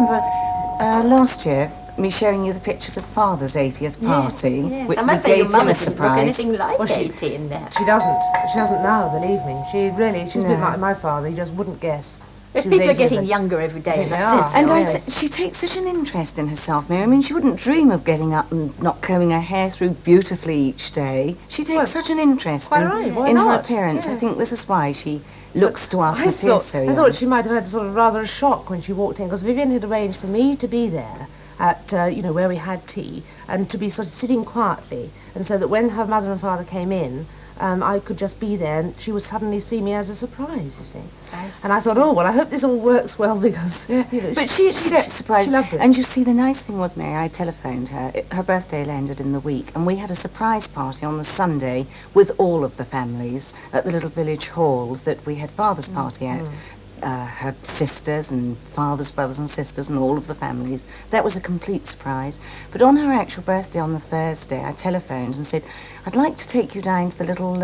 remember last year me showing you the pictures of Father's 80th party? Yes. I must say your mother didn't look anything like 80 in there. She doesn't now, believe me. She's a bit like my father, you just wouldn't guess. But people are getting younger every day. And she takes such an interest in herself, Mary. I mean, she wouldn't dream of getting up and not combing her hair through beautifully each day. She takes such an interest in her appearance. Yes. I think this is why she looks to us and appears so young. I thought she might have had sort of rather a shock when she walked in, because Vivian had arranged for me to be there at, where we had tea, and to be sort of sitting quietly, and so that when her mother and father came in, I could just be there, and she would suddenly see me as a surprise, you see. And I thought, oh, well, I hope this all works well, because, But she surprised. She loved it. And you see, the nice thing was, Mary, I telephoned her. Her birthday landed in the week, and we had a surprise party on the Sunday with all of the families at the little village hall that we had Father's party at. Her sisters and father's brothers and sisters and all of the families. That was a complete surprise. But on her actual birthday on the Thursday, I telephoned and said, I'd like to take you down to the little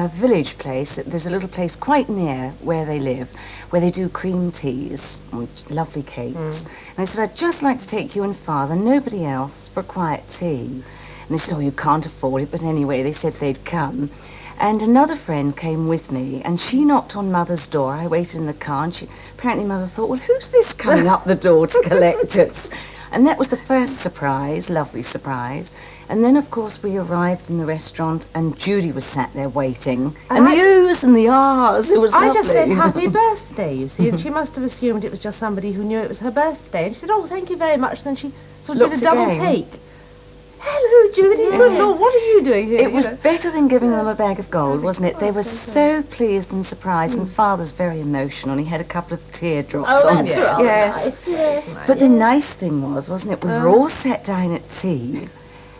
village place. There's a little place quite near where they live, where they do cream teas and lovely cakes. And I said, I'd just like to take you and Father, nobody else, for a quiet tea. And they said, oh, you can't afford it. But anyway, they said they'd come. And another friend came with me, and she knocked on Mother's door. I waited in the car, and apparently Mother thought, well, who's this coming up the door to collect us? And that was the first surprise, lovely surprise. And then, of course, we arrived in the restaurant, and Judy was sat there waiting. And the oohs and the ahs, it was lovely. I just said happy birthday, you see, and she must have assumed it was just somebody who knew it was her birthday. And she said, oh, thank you very much. And then she sort of did a double take. Hello, Judy. Good Lord, what are you doing here? It was better than giving them a bag of gold, wasn't it? They were so pleased and surprised, and Father's very emotional. He had a couple of teardrops on that's right. Yes. Yes. But the nice thing was, wasn't it, we were all sat down at tea,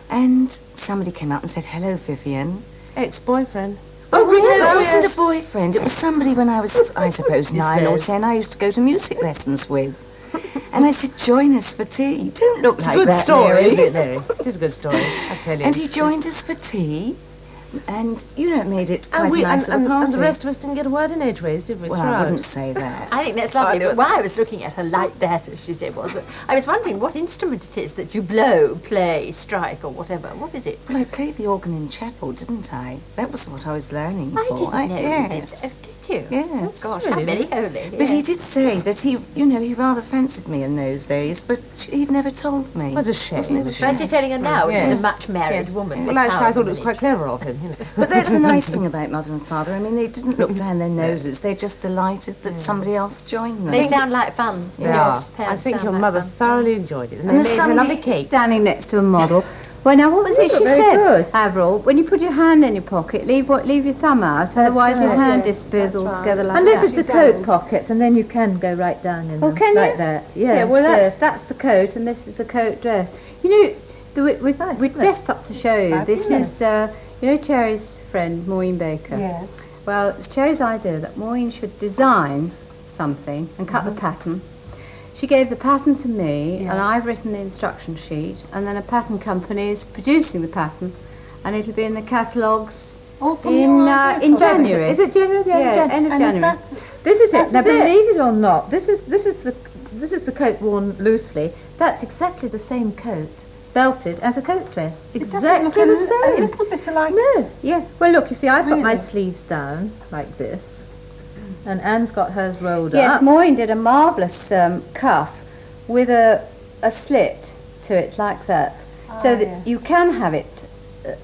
and somebody came out and said, hello, Vivian. Ex-boyfriend. Oh, really? No, it wasn't a boyfriend. It was somebody when I was, I suppose, 9 or 10, I used to go to music lessons with. And I said, join us for tea. Don't look like that, Mary. Mary. Isn't it, Mary? It is a good story, I tell you. And he joined us for tea, and, it made it quite a nice little party. And the rest of us didn't get a word in edgeways, did we? Well, I wouldn't say that. I think that's lovely, but why I was looking at her like that, as she said, was that I was wondering what instrument it is that you blow, play, strike, or whatever. What is it? Well, I played the organ in chapel, didn't I? That was what I was learning I for. didn't know yes. you did. Did you? Yes. Gosh, I'm very holy. But he did say that he rather fancied me in those days, but he'd never told me. What a shame. Fancy telling her now, she's a much married woman. Well, actually, I thought it was quite clever of him. But that's the nice thing about Mother and Father. I mean, they didn't look down their noses. They're just delighted that somebody else joined them. They sound like fun. Yes. I think your mother thoroughly enjoyed it. And they made her a lovely cake. Standing next to a model. Well, now, what was it she said, good. Avril? When you put your hand in your pocket, leave your thumb out, otherwise your hand disappears altogether like Unless that. it's a coat pocket, and then you can go right down in them, can like you? that. Yes, Yeah, well, that's the coat, and this is the coat dress. You know, we've dressed up to show you. Fabulous. This is, Cherry's friend, Maureen Baker. Yes. Well, it's Cherry's idea that Maureen should design something and cut the pattern. She gave the pattern to me, and I've written the instruction sheet, and then a pattern company is producing the pattern, and it'll be in the catalogues in January. Is it January? Yeah, end of January. This is it. Now, believe it or not, this is the coat worn loosely. That's exactly the same coat, belted as a coat dress. Exactly the same. A little bit alike. No. Yeah. Well, look, you see, I've got my sleeves down like this. And Anne's got hers rolled up. Yes, Maureen did a marvellous cuff with a slit to it like that. So that you can have it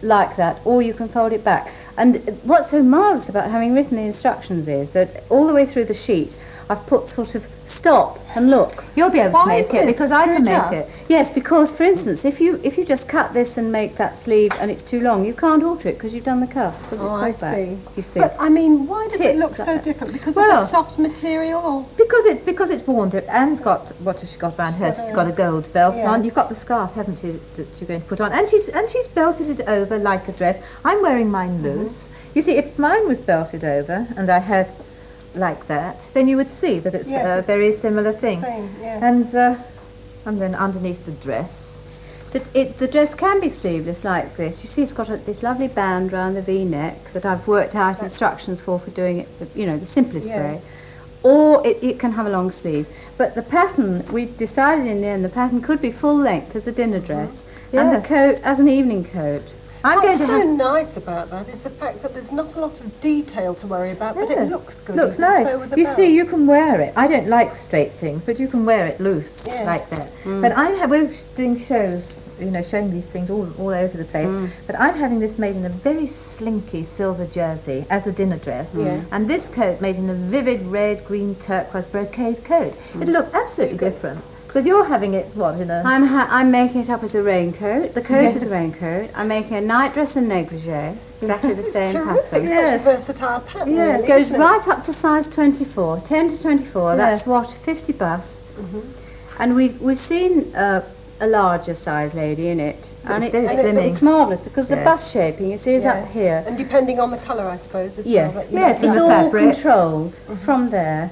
like that, or you can fold it back. And what's so marvellous about having written the instructions is that all the way through the sheet I've put sort of stop and look. You'll be able to make it because I can make it. Yes, because for instance, if you just cut this and make that sleeve and it's too long, you can't alter it because you've done the cuff. Because it's I pulled back. see. You see. But I mean, why does it look Tips like so that. different? Because of the soft material, or Because it's worn. Anne's got what has she got around her? She's got a gold belt on. You've got the scarf, haven't you, that you're going to put on? And she's belted it over like a dress. I'm wearing mine loose. You see, if mine was belted over and I had like that, then you would see that it's a very similar thing. Same, yes. And then underneath the dress. The dress can be sleeveless like this. You see, it's got this lovely band round the V-neck that I've worked out instructions for doing it, the simplest way. or it can have a long sleeve. But the pattern, we decided in the end, the pattern could be full length as a dinner dress, and the Yes. coat as an evening coat. I'm going What's to so have... nice about that is the fact that there's not a lot of detail to worry about, but Yeah. it looks good. Looks even nice. So with the You belt. see, you can wear it. I don't like straight things, but you can wear it loose Yes. like that. But we're doing shows, showing these things all over the place. But I'm having this made in a very slinky silver jersey as a dinner dress. Yes. And this coat made in a vivid red, green, turquoise brocade coat. It'd look absolutely different. Because you're having it, what, in a... I'm making it up as a raincoat. The coat is Yes. a raincoat. I'm making a nightdress and negligee, exactly the same Terrific, pattern. such a versatile pattern. Yeah, really, Goes isn't it? right up to size 24, 10 to 24. That's Yes. what, 50 bust. And we've seen a larger size lady in it, and It's very it's slimming. marvellous because the Yes. bust shaping you see is up Yes. here. And depending on the colour, I suppose, as Yeah, well. that you Yes, do. it's and the all fabric. controlled from there.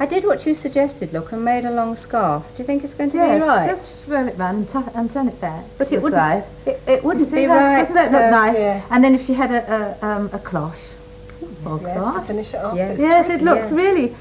I did what you suggested, look, and made a long scarf. Do you think it's going to Yes, be right? just roll it round and turn it back. But to it the wouldn't- side. It wouldn't See be that? right. Doesn't that look nice? Yes. And then if she had a cloche. Yes, to finish it off. Yes. It's Yes, terrific. it looks really,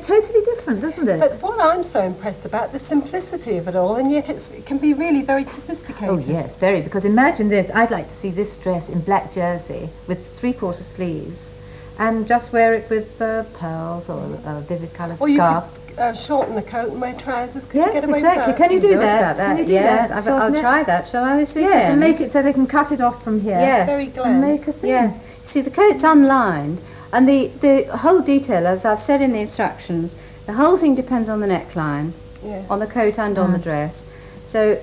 totally different, doesn't it? But what I'm so impressed about, the simplicity of it all, and yet it can be really very sophisticated. Oh yes, very. Because imagine this. I'd like to see this dress in black jersey with 3/4 sleeves, and just wear it with pearls or a vivid coloured Or you scarf. could shorten the coat and wear trousers. Could you Yes, get away exactly. with that? Can you do Good that? about Can you do yes, that? I'll Shorten it? try that. Shall I this weekend? Yes, and make it so they can cut it off from here. Yes. Very And glam. make a thing. Yeah. See, the coat's unlined, and the whole detail, as I've said in the instructions, the whole thing depends on the neckline, Yes. on the coat and on the dress. So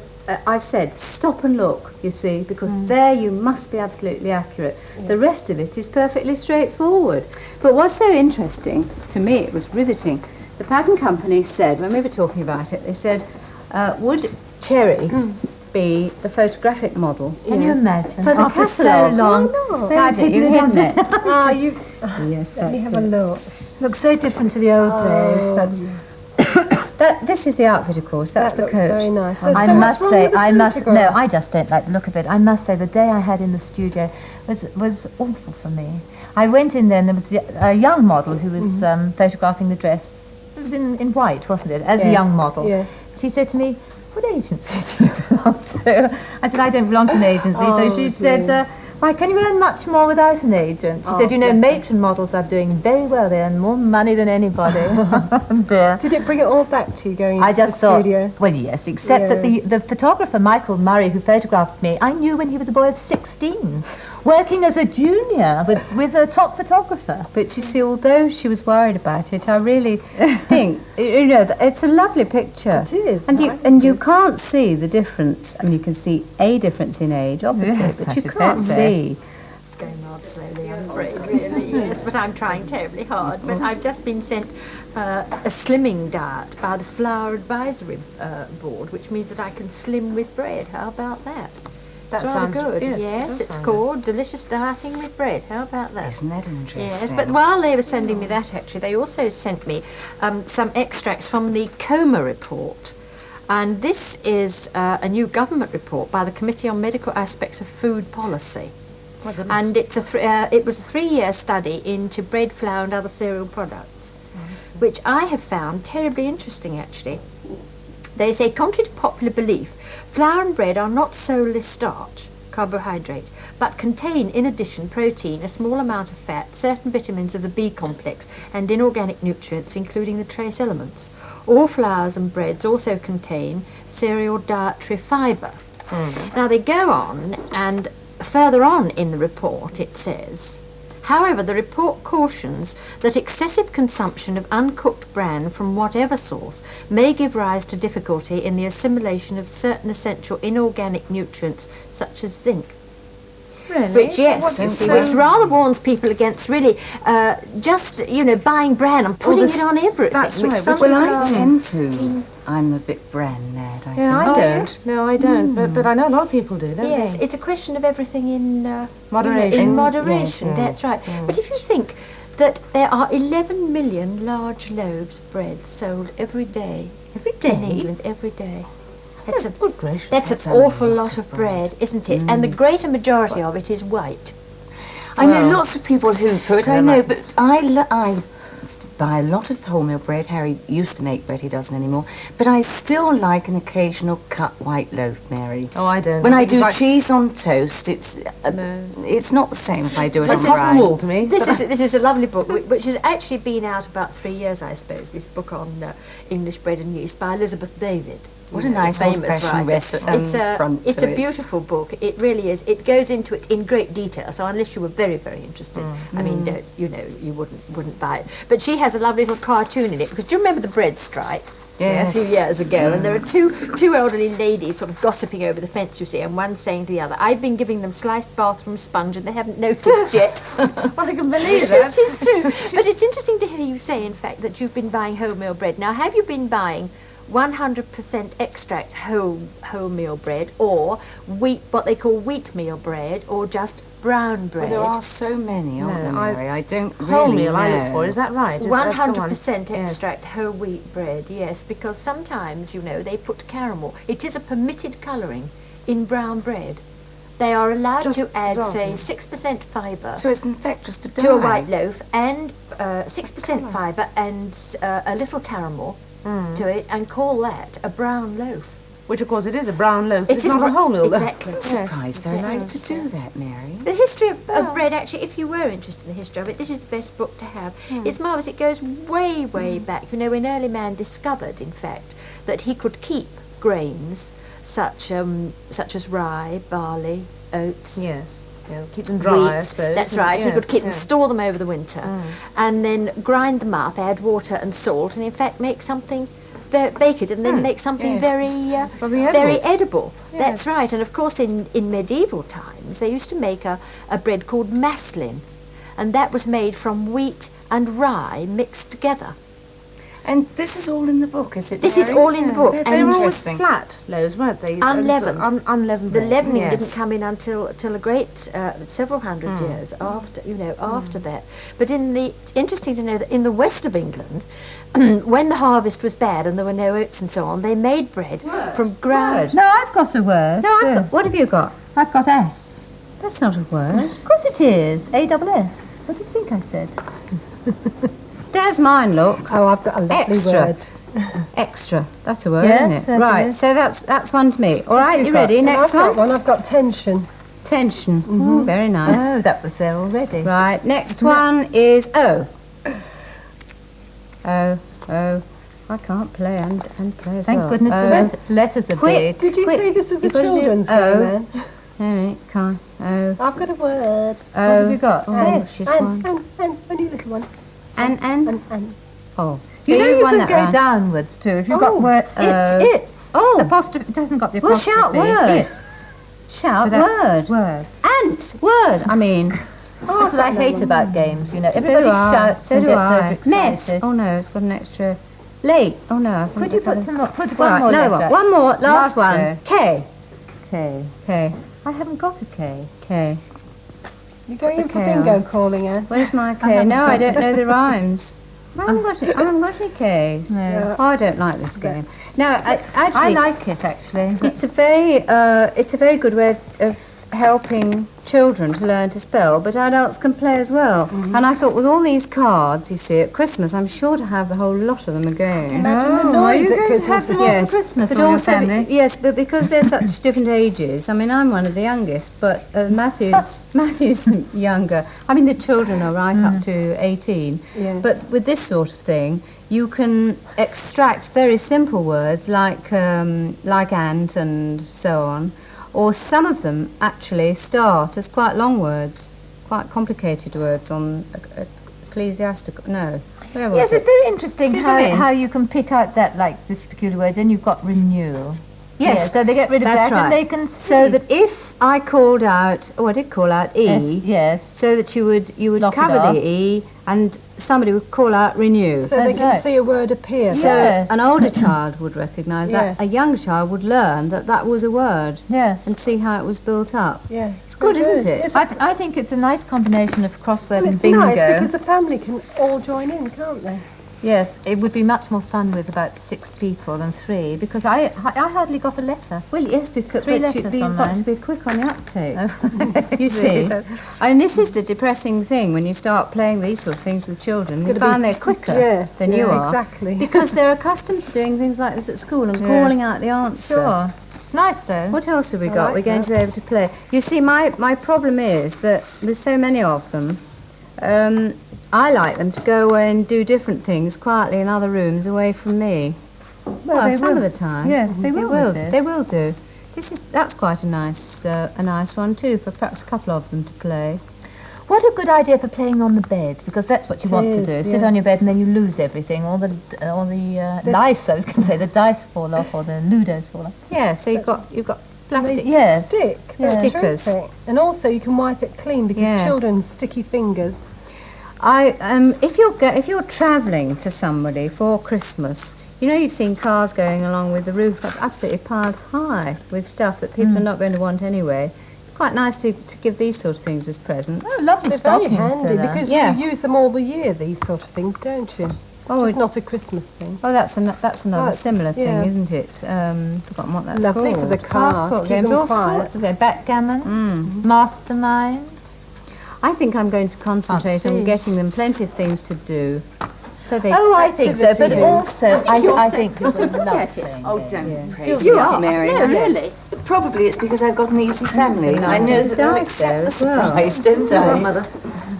I've said stop and look, you see, because there you must be absolutely accurate. The rest of it is perfectly straightforward. But what's so interesting, to me it was riveting, the pattern company said, when we were talking about it, they said, would Cherry be the photographic model? Can you imagine? For the After so catalogue. long. Where is it? You've hidden it. Ah, you. Yes, Let me that's have a it. look. Looks so different to the old days. This is the outfit, of course. That's That the looks coat. very nice. There's I so much must wrong say, with the I must. No, photograph. I just don't like the look of it. I must say, the day I had in the studio was awful for me. I went in there and there was a young model who was photographing the dress. It was in white, wasn't it? As a Yes, young model. yes. She said to me, "What agency do you belong to?" I said, "I don't belong to an agency." So she said, "Why, can you earn much more without an agent?" She said, matron models are doing very well. They earn more money than anybody. There. Did it bring it all back to you going I into just the thought, studio? well, yes, except that the photographer, Michael Murray, who photographed me, I knew when he was a boy of 16, working as a junior with a top photographer. But you see, although she was worried about it, I really think, it's a lovely picture. It is. And I you think and it you is. can't see the difference. I mean, you can see a difference in age, obviously, Yes, but I you should can't hope so. see. It's going rather slowly, I'm afraid, really, yes, but I'm trying terribly hard. But I've just been sent a slimming diet by the Flour Advisory Board, which means that I can slim with bread. How about that? That It's rather sounds good. yes, it Yes, does it's sound called Delicious Dieting with Bread. How about that? Isn't that interesting? Yes, but while they were sending me that, actually, they also sent me some extracts from the Coma report. And this is a new government report by the Committee on Medical Aspects of Food Policy. And it's it was a 3-year study into bread, flour and other cereal products, which I have found terribly interesting, actually. They say, contrary to popular belief, flour and bread are not solely starch, carbohydrate, but contain, in addition, protein, a small amount of fat, certain vitamins of the B complex, and inorganic nutrients, including the trace elements. All flours and breads also contain cereal dietary fibre. Now, they go on, and further on in the report it says, however, the report cautions that excessive consumption of uncooked bran from whatever source may give rise to difficulty in the assimilation of certain essential inorganic nutrients such as zinc. Really? Which, yes, which rather warns people against really just, buying bran and putting it on everything. that's which right, some Well, people I are. tend to. I'm a bit bran mad, I Yeah, think. I don't. No, I don't. But I know a lot of people do, don't Yes, they? it's a question of everything in Moderation. in moderation, that's right. But if you think that there are 11 million large loaves of bread sold every day in England, every day. That's Good gracious. That's an awful lot of bread, isn't it? And the greater majority of it is white. I know lots of people who put, I know, but I buy a lot of wholemeal bread. Harry used to make bread, he doesn't anymore. But I still like an occasional cut white loaf, Mary. Oh, I don't. When I think do it's like cheese on toast, it's not the same if I do it on cotton rye. wool to me. This is a lovely book, which has actually been out about 3 years, I suppose. This book on English bread and yeast by Elizabeth David. What you a know, nice the famous old-fashioned writer. front It's to a it. beautiful book. It really is. It goes into it in great detail. So unless you were very, very interested, I mean, don't, you know, you wouldn't buy it. But she has a lovely little cartoon in it, because do you remember the bread strike? Yes. A few years ago, and there are two elderly ladies sort of gossiping over the fence, you see, and one saying to the other, "I've been giving them sliced bathroom sponge and they haven't noticed yet." Well, I can believe It's that. just true. But it's interesting to hear you say, in fact, that you've been buying wholemeal bread. Now, have you been buying 100% extract wholemeal bread, or wheat, what they call wheatmeal bread, or just brown bread? Well, there are so many, aren't there, Mary? I don't really Wholemeal know. I look for, is that right? Is that the one? 100% Yes. extract whole wheat bread, yes, because sometimes, you know, they put caramel. It is a permitted colouring in brown bread. They are allowed Just to add, say, darken. 6% fibre So it's in fact just a dye. to a white loaf, and 6% fibre and a little caramel to it, and call that a brown loaf. Which, of course, it is a brown loaf. It It's is not a wholemeal, though. exactly. Yes. Surprised they're allowed to do that, Mary. The history of bread, actually, if you were interested in the history of it, this is the best book to have. It's marvellous. It goes way, way back. You know, when early man discovered, in fact, that he could keep grains such as rye, barley, oats, Yes. Yes. Keep them dry, wheat. I suppose. That's right. He Yes, could keep them, yes. store them over the winter, and then grind them up, add water and salt, and in fact make something. Bake it and then make something Yes. very edible. That's right. And of course, in medieval times, they used to make a bread called maslin, and that was made from wheat and rye mixed together. And this is all in the book, is it, This is Mary? all in the book. That's They were always interesting. flat loaves, weren't they? Unleavened. Unleavened The bread, leavening yes. didn't come in until a great several hundred years after, after that. But it's interesting to know that in the west of England, when the harvest was bad and there were no oats and so on, they made bread from ground. No, I've got a word. No, I've got, what have you got? I've got S. That's not a word. Of course it is. A-double-S. What do you think I said? There's mine, look. Oh, I've got a lovely Extra. word. Extra. That's a word, Yes, isn't it? that Right, is. so that's one to me. All right, you got? ready? And Next I've got one. one. I've got tension. Tension. Ooh, very nice. Oh, that was there already. Right, next one is O. O, O. I can't play and play as Thank well. goodness O. the letters are Quick. big. Did you Quick, say this is a you've got to do children's O. game, Anne? All right, can't. O. I've got a word. O. have you got? Oh, Say it. she's Anne, won. Anne, only a little one. And. Anne. Oh, so You know you've you won can that go round. downwards too. If you've Oh, got word, it's. Oh. Apostrophe. It hasn't got the Well, apostrophe. shout word. It's. Shout Without- word. Word. Ant. Word. I mean. That's what I hate about games. You know, So everybody do I. shouts So and do gets I. overexcited. Mess. Oh no, it's got an extra. Late. Oh no. I think Could you I've got put a- some more? Put All one right, more another letter. one. One more. Last Last one. go. K. K. K. I haven't got a K. K. You're going in for Okay, bingo calling, Anne. Where's my K? No, I don't know the rhymes. I haven't got any Ks. No. Oh, I don't like this game. No, I actually, like it actually. it's a very good way of helping children to learn to spell, but adults can play as well. And I thought, with all these cards, you see, at Christmas, I'm sure to have the whole lot of them again. Imagine the Oh, are noise you at going to have Christmas. them all for Christmas but for your also family? yes, but because they're such different ages. I mean, I'm one of the youngest, but Matthew's younger. I mean, the children are right up to 18. Yeah. But with this sort of thing, you can extract very simple words like ant and so on, or some of them actually start as quite long words, quite complicated words on ecclesiastical. No, where was Yes, it? it's very interesting See what I mean? how you can pick out that, like, this peculiar word. Then you've got renewal. Yes. Yeah, so they get rid of That's that right. and they can see. So that if I called out, I did call out E, Yes. so that you would Knock it cover off. the E, and somebody would call out renew. So they That's can right. see a word appear. So Yes. an older child would recognise that. Yes. A younger child would learn that that was a word Yes. and see how it was built up. Yeah. It's good, Very isn't it? Yes, I think it's a nice combination of crossword well, and it's bingo. nice because the family can all join in, can't they? Yes, it would be much more fun with about 6 people than 3 because I hardly got a letter. Well, yes, because 3 but letters you've on got to mine. be quick on the uptake. You You see, and this is the depressing thing when you start playing these sort of things with children. You find they're quicker Yes, than yeah, you are, exactly. because they're accustomed to doing things like this at school and calling out the answer. Sure. It's nice though. What else have we got? like We're going to be able to play. You see, my problem is that there's so many of them. I like them to go away and do different things quietly in other rooms away from me. Well, they some will. of the time. Yes, they will with this. They will do. That's quite a nice one too, for perhaps a couple of them to play. What a good idea for playing on the bed, because that's what you want to do. Sit on your bed and then you lose everything. All the lice, I was going to say, the dice fall off or the ludos fall off. Yeah, so you've got plastic. Yes. Stick. That's Stickers. terrific. And also you can wipe it clean because Yeah. children's sticky fingers. If you're travelling to somebody for Christmas, you know you've seen cars going along with the roof up absolutely piled high with stuff that people are not going to want anyway. It's quite nice to give these sort of things as presents. Oh, lovely They're very stocking handy filler. because Yeah. you use them all the year, these sort of things, don't you? It's Oh, just not a Christmas thing. Oh, that's another Oh, similar thing, yeah. isn't it? Forgotten what that's Lovely called. for the car. Passport Keep games, them all quiet. sorts of games. Backgammon, mastermind. I think I'm going to concentrate on see. getting them plenty of things to do. So they Oh, I think so, but also I think it's a lovely. Oh, don't praise You me, are. Mary. No, really. Probably it's because I've got an easy family. nice I know little that they'll dice there accept the as well. surprise, don't I? Mother.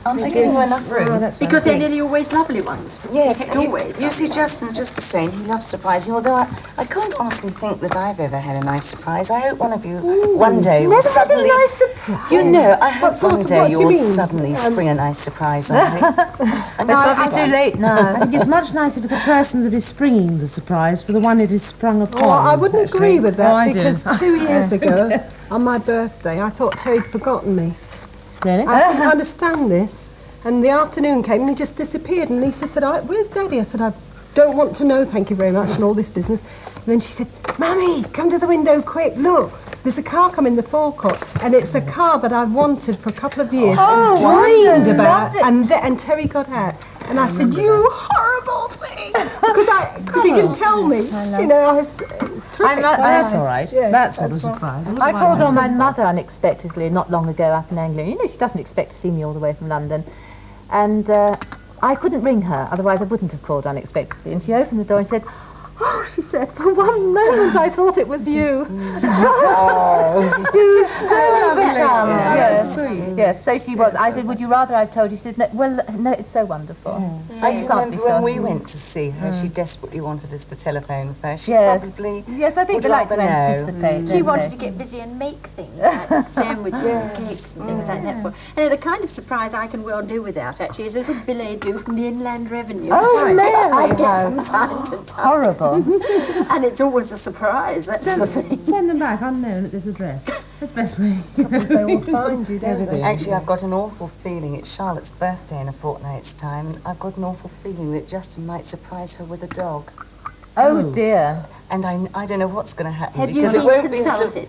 Aren't I giving you enough room? Because they're nearly always lovely ones. Yes, Always. You see, Justin's just the same. He loves surprising. Although I can't honestly think that I've ever had a nice surprise. I hope one of you one day will suddenly. surprise. You know, I hope one what day do you you'll mean? suddenly spring a nice surprise on me. A It's nice probably too one. late now. I think it's much nicer for the person that is springing the surprise for the one it is sprung upon. Well, I wouldn't agree with that Oh, I do. because 2 years ago, on my birthday, I thought Terry'd forgotten me. Really? I couldn't understand this. And the afternoon came and he just disappeared. And Lisa said, "Where's Daddy?" I said, "I don't want to know, thank you very much," and all this business. And then she said, "Mummy, come to the window quick. Look, there's a car coming the forecourt. And it's a car that I've wanted for a couple of years and dreamed about." And Terry got out. And I said, "You horrible thing!" Because he didn't tell me. You know, I was terrific. That's all right. Yeah, that's not a surprise. I called on my mother unexpectedly not long ago up in Anglia. You know, she doesn't expect to see me all the way from London. And I couldn't ring her, otherwise I wouldn't have called unexpectedly. And she opened the door and said, "Oh," she said, "for one moment I thought it was you." She was so become. Yes, so she was. I said, "Would you rather I've told you?" She said, "No, well, no, it's so wonderful." I You can't be remember sure. when we went to see her, she desperately wanted us to telephone first. She Yes. probably Yes, I think would they like to rather know. anticipate. She don't wanted they? to get busy and make things like sandwiches and cakes and things like that. And the kind of surprise I can well do without actually is a little billet doux from the Inland Revenue. Oh, Mary, I get how from time to time. horrible. And it's always a surprise, that's the thing. Send them back unknown at this address. That's the best way. They all find you, don't they? Actually, I've got an awful feeling. It's Charlotte's birthday in a fortnight's time, and I've got an awful feeling that Justin might surprise her with a dog. Oh dear. And I don't know what's going to happen Have you because it been won't be consulted?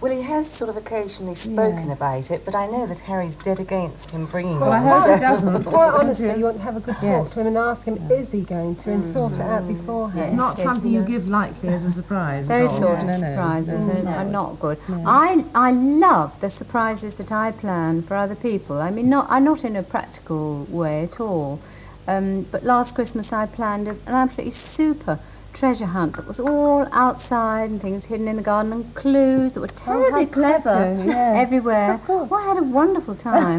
well, he has sort of occasionally spoken about it, but I know that Harry's dead against him bringing Well, I one. hope so- he doesn't. Quite honestly, you want to have a good talk Yes. to him and ask him, is he going to, and sort it out beforehand. It's not something you give lightly as a surprise. Those at all. sort of No, no. surprises are not good. I love the surprises that I plan for other people. I mean, not in a practical way at all. But last Christmas I planned an absolutely super treasure hunt that was all outside and things hidden in the garden and clues that were terribly clever everywhere. Well, I had a wonderful time.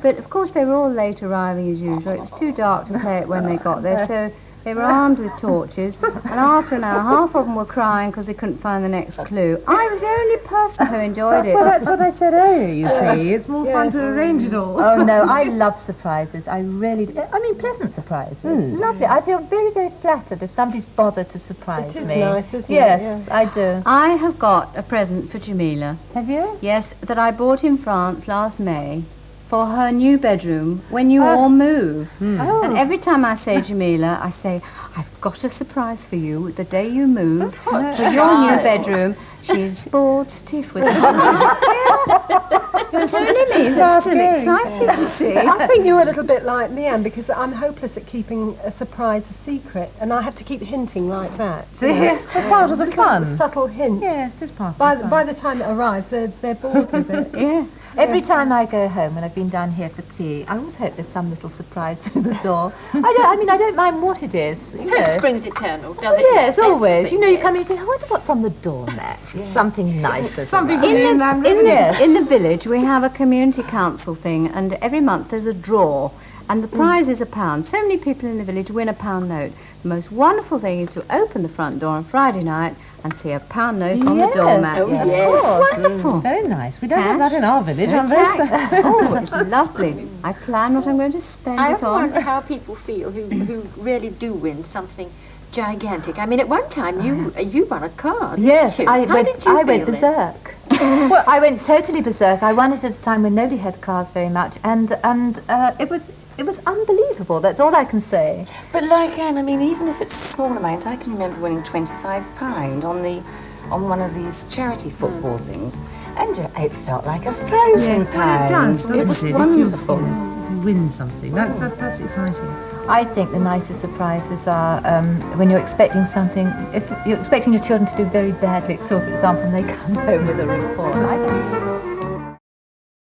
But of course they were all late arriving as usual. It was too dark to play it when they got there, so they were armed with torches, and after an hour, half of them were crying because they couldn't find the next clue. I was the only person who enjoyed it. Well, that's what I said earlier, you see. It's more fun to arrange it all. Oh no, I love surprises. I really do. I mean, pleasant surprises. Lovely. I feel very, very flattered if somebody's bothered to surprise It is me. nice, isn't it? Yes, I do. I have got a present for Jamila. Have you? Yes, that I bought in France last May for her new bedroom when you all move. And every time I say Jamila, I say, I've got a surprise for you the day you move for your new bedroom. She's bored stiff with it. It's only me that's still excited, you see. I think you're a little bit like Leanne because I'm hopeless at keeping a surprise a secret, and I have to keep hinting like that. you know. It's part of the fun. Subtle hints. Yes, it is part of By the fun. by the time it arrives, they're bored with it. Yeah. Every time I go home, when I've been down here for tea, I always hope there's some little surprise through the door. I don't mind what it is. You Hope know. springs eternal, does Oh, it? yes, That's the always. thing, You know, you yes. come in and think, I wonder what's on the doormat. Something nicer. Something than for that. me and Landry. Yes. In the village, we have a community council thing, and every month there's a draw, and the prize is £1. So many people in the village win a £1 note. The most wonderful thing is to open the front door on Friday night and see a £1 note on the Yes. doormat. Oh, yes. Wonderful. Very nice. We don't have that in our village. No tax. Oh, it's lovely. I plan what I'm going to spend I it often on. wonder how people feel who really do win something gigantic. I mean, at one time you won a car. didn't Yes, you? I How went. did you I feel went then? berserk. Well, I went totally berserk. I won it at a time when nobody had cars very much, and it was unbelievable. That's all I can say. But like Anne, I mean, even if it's a small amount, I can remember winning £25 on one of these charity football things, and it felt like £1,000. It was wonderful. You win something. That's exciting. I think the nicest surprises are when you're expecting something. If you're expecting your children to do very badly, so for example, they come home with a report. I